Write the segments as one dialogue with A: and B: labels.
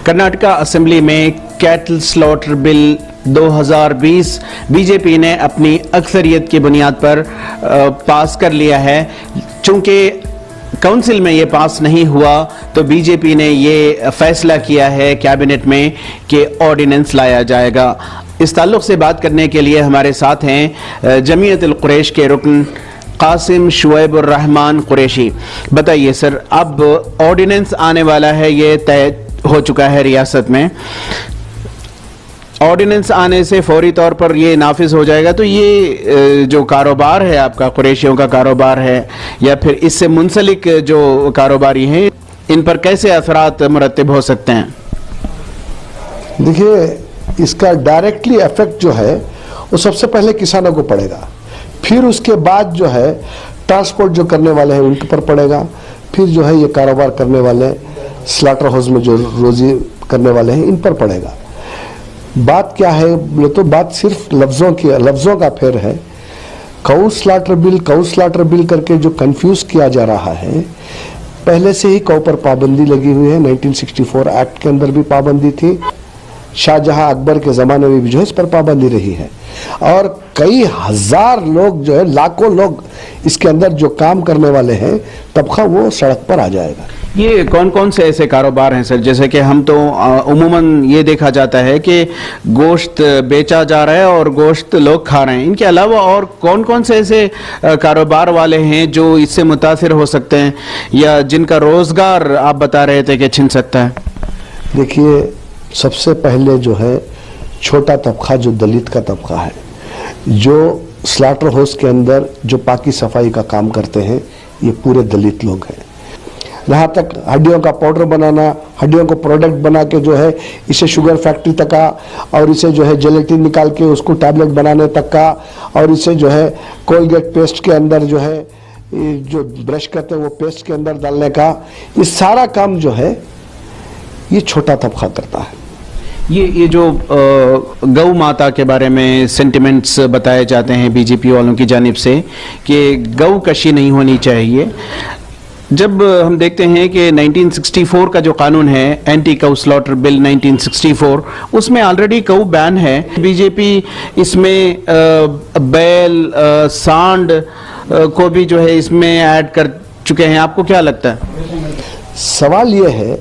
A: Karnataka assembly में cattle slaughter bill 2020 BJP ने अपनी अक्सरियत की बुनियाद पर पास कर लिया है। चूंकि काउंसिल में ये पास नहीं हुआ तो बीजेपी ने ये फैसला किया है कैबिनेट में कि ऑर्डिनेंस लाया जाएगा। इस ताल्लुक से बात करने के लिए हमारे साथ हैं जमीयतुल कुरैश के रुकन कासिम शुएबुर रहमान कुरैशी। बताइए सर, अब ऑर्डिनेंस आने वाला है, ये तय हो चुका है रियासत में। ऑर्डिनेंस आने से फौरी तौर पर ये नाफिज हो जाएगा, तो ये जो कारोबार है आपका, कुरैशियों का कारोबार है या फिर इससे मुंसलिक जो कारोबारी हैं, इन पर कैसे असरात मुरत्तब हो सकते हैं?
B: देखिए, इसका डायरेक्टली इफेक्ट जो है वो सबसे पहले किसानों को पड़ेगा, फिर उसके बाद जो है ट्रांसपोर्ट जो करने वाले हैं उनके पर पड़ेगा, फिर जो है ये कारोबार करने वाले स्लॉटर हाउस में जो रोजी करने वाले हैं इन पर पड़ेगा। बात क्या है बोले तो बात सिर्फ लफ्ज़ों का फेर है। काउ स्लॉटर बिल करके जो कंफ्यूज किया जा रहा है, पहले से ही काउ पर पाबंदी लगी हुई है। 1964 एक्ट के अंदर भी पाबंदी थी, शाहजहां अकबर के ज़माने में भी जो है इस पर पाबंदी रही है, और कई हजार लोग जो है, लाखों लोग इसके अंदर जो काम करने वाले हैं तबका वो सड़क पर आ जाएगा।
A: ये कौन कौन से ऐसे कारोबार हैं सर? जैसे कि हम तो उमूमन ये देखा जाता है कि गोश्त बेचा जा रहा है और गोश्त लोग खा रहे हैं, इनके अलावा और कौन कौन से ऐसे कारोबार वाले हैं जो इससे मुतासिर हो सकते हैं या जिनका रोजगार आप बता रहे थे कि छिन सकता है?
B: देखिए, सबसे पहले जो है छोटा तबका, जो दलित का तबका है, जो स्लॉटर हाउस के अंदर जो पाकी सफाई का काम करते हैं, ये पूरे दलित लोग हैं। यहाँ तक हड्डियों का पाउडर बनाना, हड्डियों को प्रोडक्ट बना के जो है इसे शुगर फैक्ट्री तक का, और इसे जो है जेलेटिन निकाल के उसको टैबलेट बनाने तक का, और इसे जो है कोलगेट पेस्ट के अंदर जो है जो ब्रश करते हैं वो पेस्ट के अंदर डालने का, ये सारा काम जो है ये छोटा तबका करता है।
A: ये जो गौ माता के बारे में सेंटिमेंट्स बताए जाते हैं बीजेपी वालों की जानिब से कि गौ कशी नहीं होनी चाहिए, जब हम देखते हैं कि 1964 का जो कानून है, एंटी काउ स्लॉटर बिल 1964, उसमें ऑलरेडी काउ बैन है। बीजेपी इसमें बैल, सांड को भी जो है इसमें ऐड कर चुके हैं। आपको क्या लगता है?
B: सवाल यह है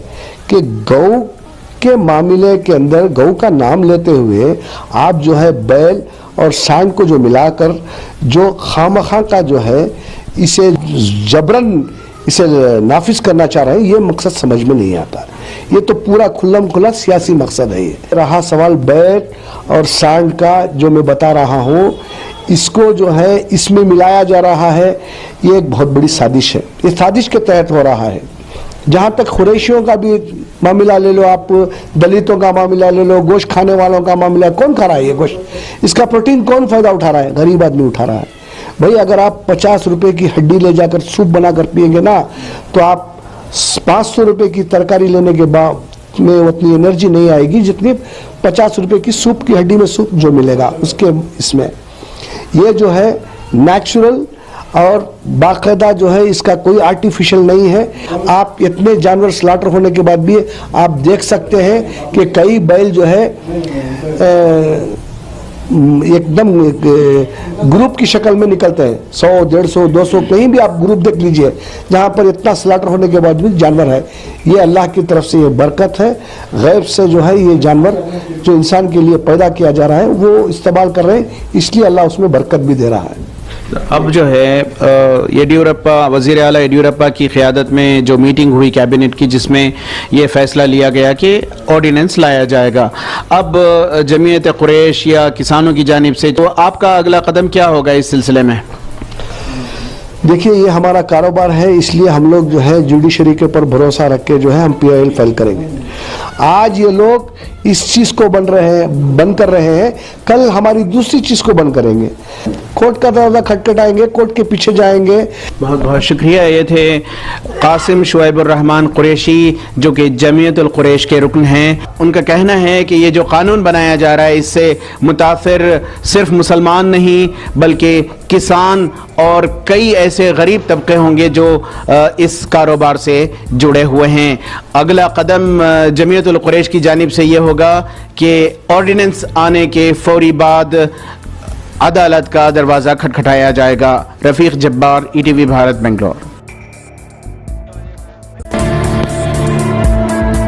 B: कि गौ के मामले के अंदर गौ का नाम लेते हुए आप जो है बैल और सांड को जो मिलाकर जो खामखा का जो है इसे जबरन इसे नाफिज करना चाह रहे हैं, ये मकसद समझ में नहीं आता। ये तो पूरा खुल्लम खुल्ला सियासी मकसद है। ये रहा सवाल बैल और सांड का, जो मैं बता रहा हूँ, इसको जो है इसमें मिलाया जा रहा है, ये एक बहुत बड़ी साजिश है। ये साजिश के तहत हो रहा है। जहाँ तक कुरैशियों का भी मामला ले लो, आप दलितों का मामला ले लो, गोश्त खाने वालों का मामला, कौन खा रहा है ये गोश्त? इसका प्रोटीन कौन फायदा उठा रहा है? गरीब आदमी उठा रहा है। भाई, अगर आप 50 रुपए की हड्डी ले जाकर सूप बनाकर पिएंगे ना, तो आप 500 रुपए की तरकारी लेने के बाद में उतनी एनर्जी नहीं आएगी जितनी 50 रुपए की सूप की हड्डी में सूप जो मिलेगा उसके। इसमें ये जो है नेचुरल और बाकायदा जो है, इसका कोई आर्टिफिशियल नहीं है। आप इतने जानवर स्लॉटर होने के बाद भी आप देख सकते हैं कि कई बैल जो है एकदम ग्रुप की शक्ल में निकलते हैं, 100, 150, 200, कहीं भी आप ग्रुप देख लीजिए जहाँ पर इतना स्लॉटर होने के बाद भी जानवर है। ये अल्लाह की तरफ से ये बरकत है। गैब से जो है ये जानवर जो इंसान के लिए पैदा किया जा रहा है वो इस्तेमाल कर रहे हैं, इसलिए अल्लाह उसमें बरकत भी दे रहा है।
A: अब जो है येडियुरप्पा, वज़ीर आला येडियुरप्पा की क़यादत में जो मीटिंग हुई कैबिनेट की, जिसमें ये फैसला लिया गया कि ऑर्डिनेंस लाया जाएगा। अब जमीयत कुरैश या किसानों की जानिब से तो आपका अगला कदम क्या होगा इस सिलसिले में?
B: देखिए, ये हमारा कारोबार है, इसलिए हम लोग जो है जुडिशरी के ऊपर भरोसा रख के जो है हम PIL फाइल करेंगे। आज ये लोग इस चीज़ को बंद कर रहे हैं, कल हमारी दूसरी चीज़ को बंद करेंगे। कोर्ट का दरवाजा खटखटाएंगे, कोर्ट के पीछे जाएंगे।
A: बहुत बहुत शुक्रिया। ये थे कासिम शुएबुर रहमान कुरैशी, जो कि जमीयतुल कुरैश के रुकन हैं। उनका कहना है कि ये जो कानून बनाया जा रहा है, इससे मुतासिर सिर्फ मुसलमान नहीं बल्कि किसान और कई ऐसे गरीब तबके होंगे जो इस कारोबार से जुड़े हुए हैं। अगला कदम जमीयतुल जमातुल कुरैश की जानिब से यह होगा कि ऑर्डिनेंस आने के फौरी बाद अदालत का दरवाज़ा खटखटाया जाएगा। रफ़ीक जब्बार, ETV भारत, बेंगलोर।